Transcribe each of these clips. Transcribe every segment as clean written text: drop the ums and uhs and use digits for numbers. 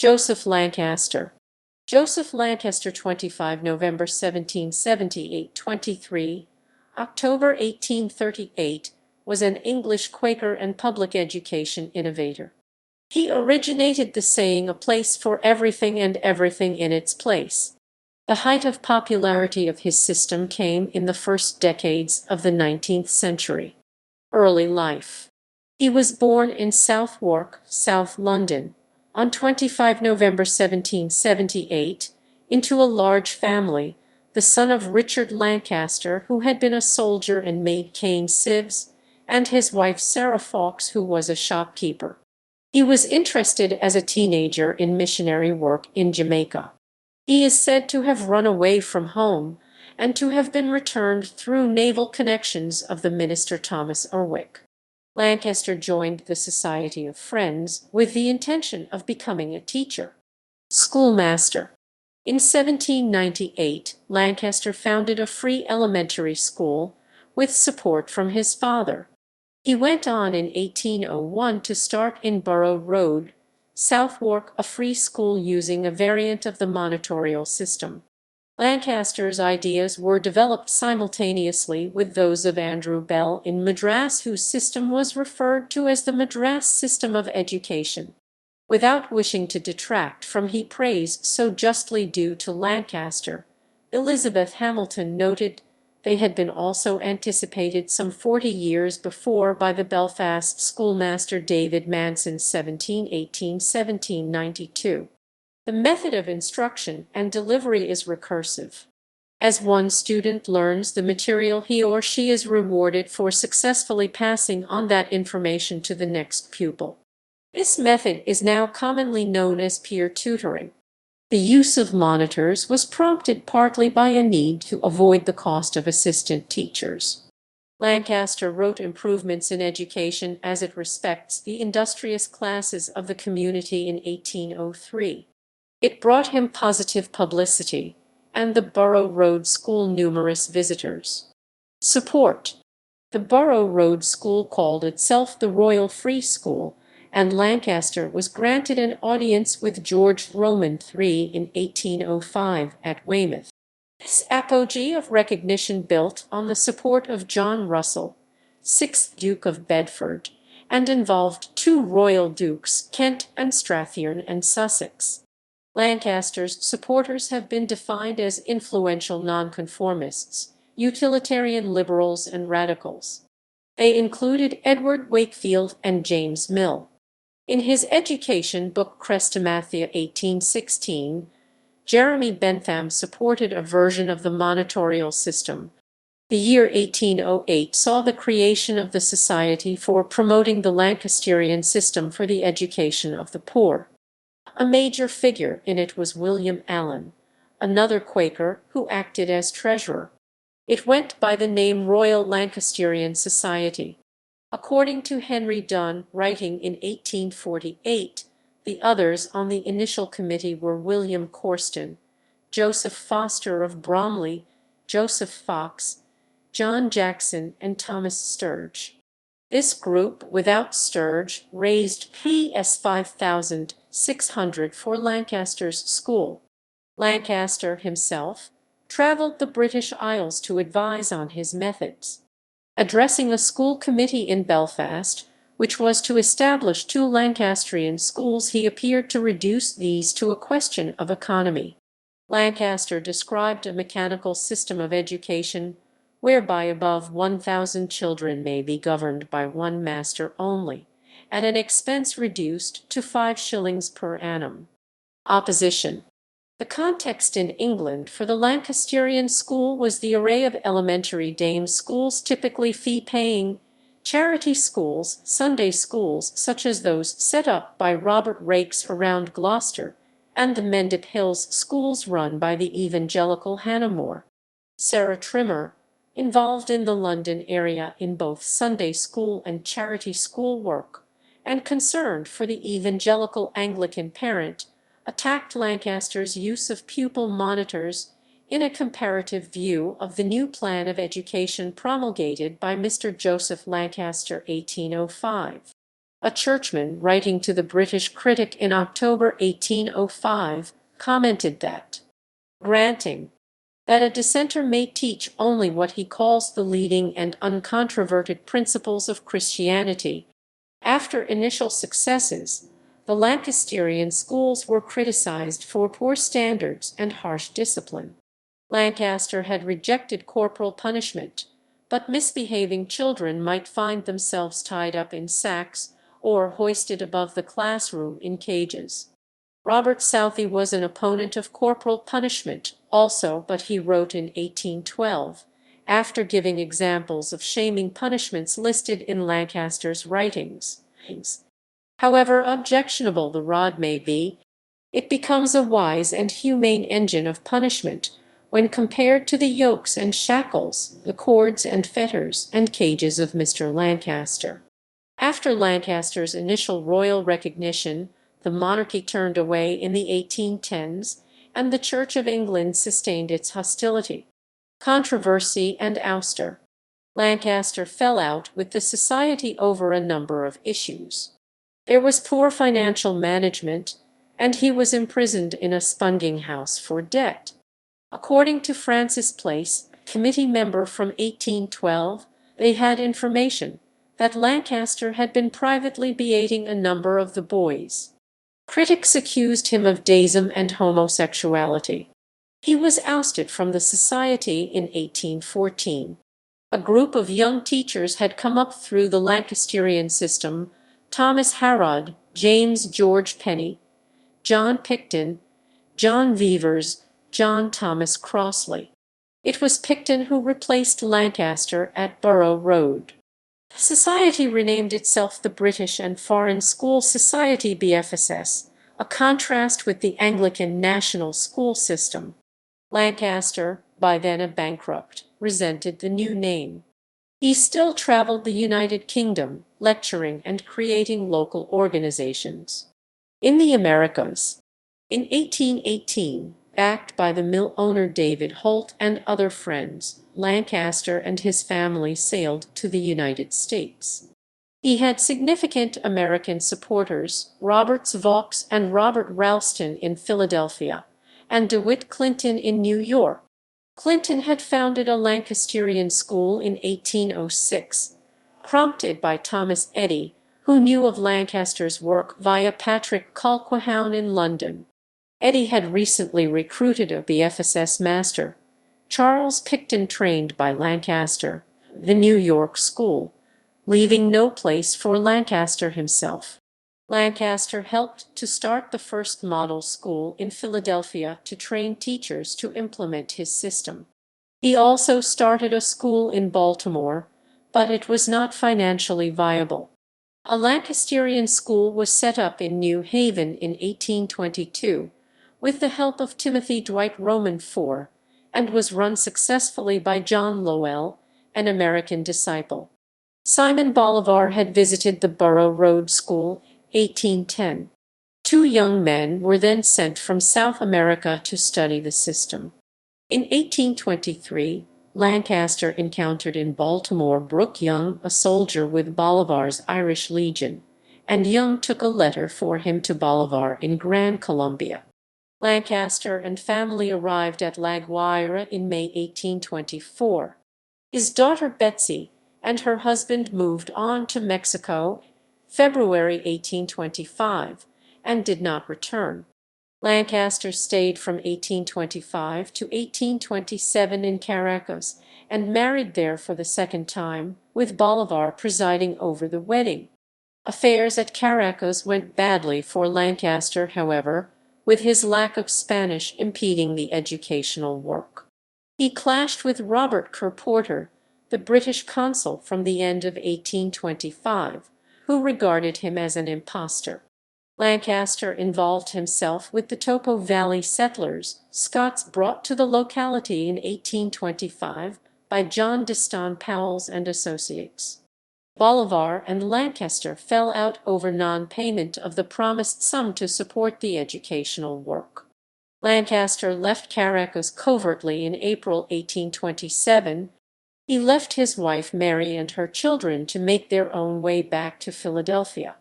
Joseph Lancaster. Joseph Lancaster, 25 November 1778, 23 October 1838, was an English Quaker and public education innovator. He originated the saying, "a place for everything and everything in its place." The height of popularity of his system came in the first decades of the 19th century. Early life. He was born in Southwark, South London, on 25 November 1778, into a large family, the son of Richard Lancaster, who had been a soldier and made cane sieves, and his wife Sarah Fawkes, who was a shopkeeper. He was interested as a teenager in missionary work in Jamaica. He is said to have run away from home and to have been returned through naval connections of the minister Thomas Erwick. Lancaster joined the Society of Friends with the intention of becoming a teacher. Schoolmaster. In 1798, Lancaster founded a free elementary school with support from his father. He went on in 1801 to start in Borough Road, Southwark, a free school using a variant of the monitorial system. Lancaster's ideas were developed simultaneously with those of Andrew Bell in Madras, whose system was referred to as the Madras system of education. Without wishing to detract from his praise so justly due to Lancaster, Elizabeth Hamilton noted they had been also anticipated some 40 years before by the Belfast schoolmaster David Manson, 1718–1792. The method of instruction and delivery is recursive. As one student learns the material, he or she is rewarded for successfully passing on that information to the next pupil. This method is now commonly known as peer tutoring. The use of monitors was prompted partly by a need to avoid the cost of assistant teachers. Lancaster wrote improvements in education as it respects the industrious classes of the community in 1803. It brought him positive publicity, and the Borough Road School numerous visitors. Support. The Borough Road School called itself the Royal Free School, and Lancaster was granted an audience with George Roman III in 1805 at Weymouth. This apogee of recognition built on the support of John Russell, 6th Duke of Bedford, and involved two royal dukes, Kent and Strathearn and Sussex. Lancaster's supporters have been defined as influential nonconformists, utilitarian liberals, and radicals. They included Edward Wakefield and James Mill. In his education book Chrestomathia 1816, Jeremy Bentham supported a version of the monitorial system. The year 1808 saw the creation of the Society for Promoting the Lancasterian System for the Education of the Poor. A major figure in it was William Allen, another Quaker who acted as treasurer. It went by the name Royal Lancasterian Society. According to Henry Dunn, writing in 1848, the others on the initial committee were William Corston, Joseph Foster of Bromley, Joseph Fox, John Jackson, and Thomas Sturge. This group, without Sturge, raised Ps. 5,600 for Lancaster's school. Lancaster himself traveled the British Isles to advise on his methods. Addressing a school committee in Belfast, which was to establish two Lancastrian schools, he appeared to reduce these to a question of economy. Lancaster described a mechanical system of education whereby above 1,000 children may be governed by one master only, at an expense reduced to 5 shillings per annum. Opposition. The context in England for the Lancasterian school was the array of elementary dame schools, typically fee-paying, charity schools, Sunday schools such as those set up by Robert Raikes around Gloucester, and the Mendip Hills schools run by the evangelical Hannah More. Sarah Trimmer, involved in the London area in both Sunday school and charity school work, and concerned for the evangelical Anglican parent, attacked Lancaster's use of pupil monitors in a comparative view of the new plan of education promulgated by Mr. Joseph Lancaster 1805. A churchman writing to the British critic in October 1805 commented that, granting that a dissenter may teach only what he calls the leading and uncontroverted principles of Christianity, after initial successes, the Lancasterian schools were criticized for poor standards and harsh discipline. Lancaster had rejected corporal punishment, but misbehaving children might find themselves tied up in sacks or hoisted above the classroom in cages. Robert Southey was an opponent of corporal punishment also, but he wrote in 1812, after giving examples of shaming punishments listed in Lancaster's writings. However objectionable the rod may be, it becomes a wise and humane engine of punishment when compared to the yokes and shackles, the cords and fetters and cages of Mr. Lancaster. After Lancaster's initial royal recognition, the monarchy turned away in the 1810s, and the Church of England sustained its hostility. Controversy and ouster. Lancaster fell out with the society over a number of issues. There was poor financial management, and he was imprisoned in a sponging house for debt. According to Francis Place, committee member from 1812, they had information that Lancaster had been privately beating a number of the boys. Critics accused him of deism and homosexuality. He was ousted from the society in 1814. A group of young teachers had come up through the Lancasterian system: Thomas Harrod, James George Penny, John Picton, John Vevers, John Thomas Crossley. It was Picton who replaced Lancaster at Borough Road. The society renamed itself the British and Foreign School Society BFSS, a contrast with the Anglican national school system. Lancaster, by then a bankrupt, resented the new name. He still traveled the United Kingdom, lecturing and creating local organizations. In the Americas, in 1818, backed by the mill owner David Holt and other friends, Lancaster and his family sailed to the United States. He had significant American supporters: Roberts Vaux and Robert Ralston in Philadelphia, and DeWitt Clinton in New York. Clinton had founded a Lancasterian school in 1806, prompted by Thomas Eddy, who knew of Lancaster's work via Patrick Colquhoun in London. Eddy had recently recruited a BFSS master, Charles Picton, trained by Lancaster, the New York school, leaving no place for Lancaster himself. Lancaster helped to start the first model school in Philadelphia to train teachers to implement his system. He also started a school in Baltimore, but it was not financially viable. A Lancasterian school was set up in New Haven in 1822, with the help of Timothy Dwight Roman IV, and was run successfully by John Lowell, an American disciple. Simon Bolivar had visited the Borough Road School, 1810. Two young men were then sent from South America to study the system. In 1823, Lancaster encountered in Baltimore Brooke Young, a soldier with Bolivar's Irish Legion, and Young took a letter for him to Bolivar in Grand Columbia. Lancaster and family arrived at La Guaira in May 1824. His daughter Betsy and her husband moved on to Mexico February 1825, and did not return. Lancaster stayed from 1825 to 1827 in Caracas, and married there for the second time, with Bolivar presiding over the wedding. Affairs at Caracas went badly for Lancaster, however, with his lack of Spanish impeding the educational work. He clashed with Robert Kerr Porter, the British consul from the end of 1825, who regarded him as an impostor. Lancaster involved himself with the Topo Valley settlers, Scots brought to the locality in 1825 by John Diston Powles and Associates. Bolivar and Lancaster fell out over non-payment of the promised sum to support the educational work. Lancaster left Caracas covertly in April 1827. He left his wife Mary and her children to make their own way back to Philadelphia.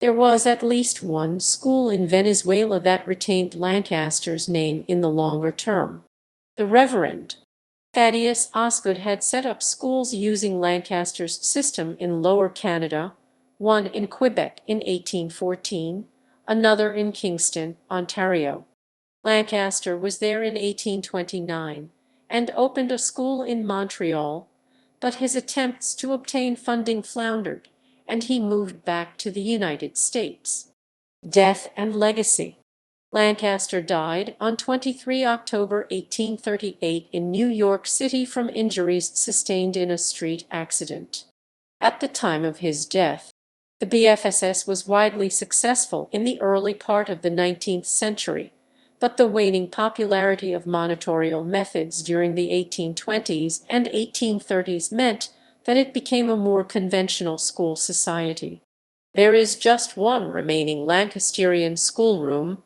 There was at least one school in Venezuela that retained Lancaster's name in the longer term. The Reverend Thaddeus Osgood had set up schools using Lancaster's system in Lower Canada, one in Quebec in 1814, another in Kingston, Ontario. Lancaster was there in 1829 and opened a school in Montreal, but his attempts to obtain funding floundered, and he moved back to the United States. Death and legacy. Lancaster died on 23 October 1838 in New York City from injuries sustained in a street accident. At the time of his death, the BFSS was widely successful in the early part of the 19th century, but the waning popularity of monitorial methods during the 1820s and 1830s meant that it became a more conventional school society. There is just one remaining Lancasterian schoolroom,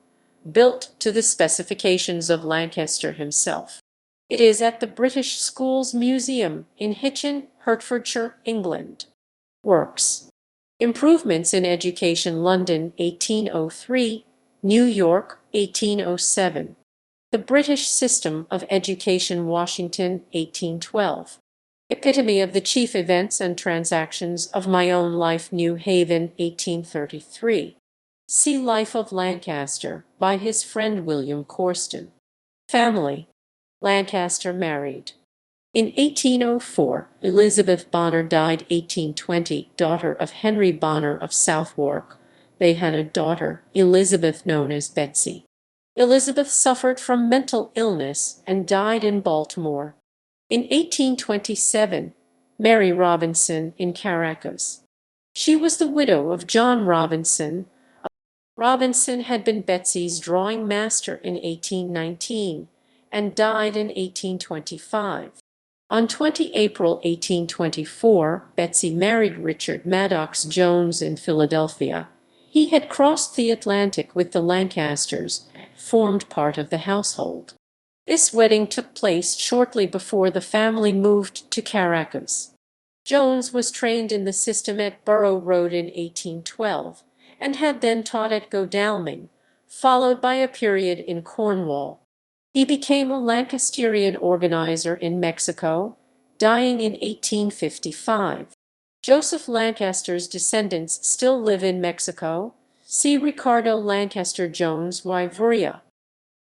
built to the specifications of Lancaster himself. It is at the British Schools Museum in Hitchin, Hertfordshire, England. Works. Improvements in Education London 1803, New York 1807. The British System of Education Washington 1812. Epitome of the Chief Events and Transactions of My Own Life New Haven 1833. See Life of Lancaster by his friend William Corston. Family. Lancaster married. In 1804, Elizabeth Bonner died 1820, daughter of Henry Bonner of Southwark. They had a daughter, Elizabeth, known as Betsy. Elizabeth suffered from mental illness and died in Baltimore. In 1827, Mary Robinson in Caracas. She was the widow of John Robinson. Robinson had been Betsy's drawing master in 1819 and died in 1825. On 20 April 1824, Betsy married Richard Maddox Jones in Philadelphia. He had crossed the Atlantic with the Lancasters, formed part of the household. This wedding took place shortly before the family moved to Caracas. Jones was trained in the system at Borough Road in 1812, and had then taught at Godalming, followed by a period in Cornwall. He became a Lancasterian organizer in Mexico, dying in 1855. Joseph Lancaster's descendants still live in Mexico. See Ricardo Lancaster Jones y Vuria.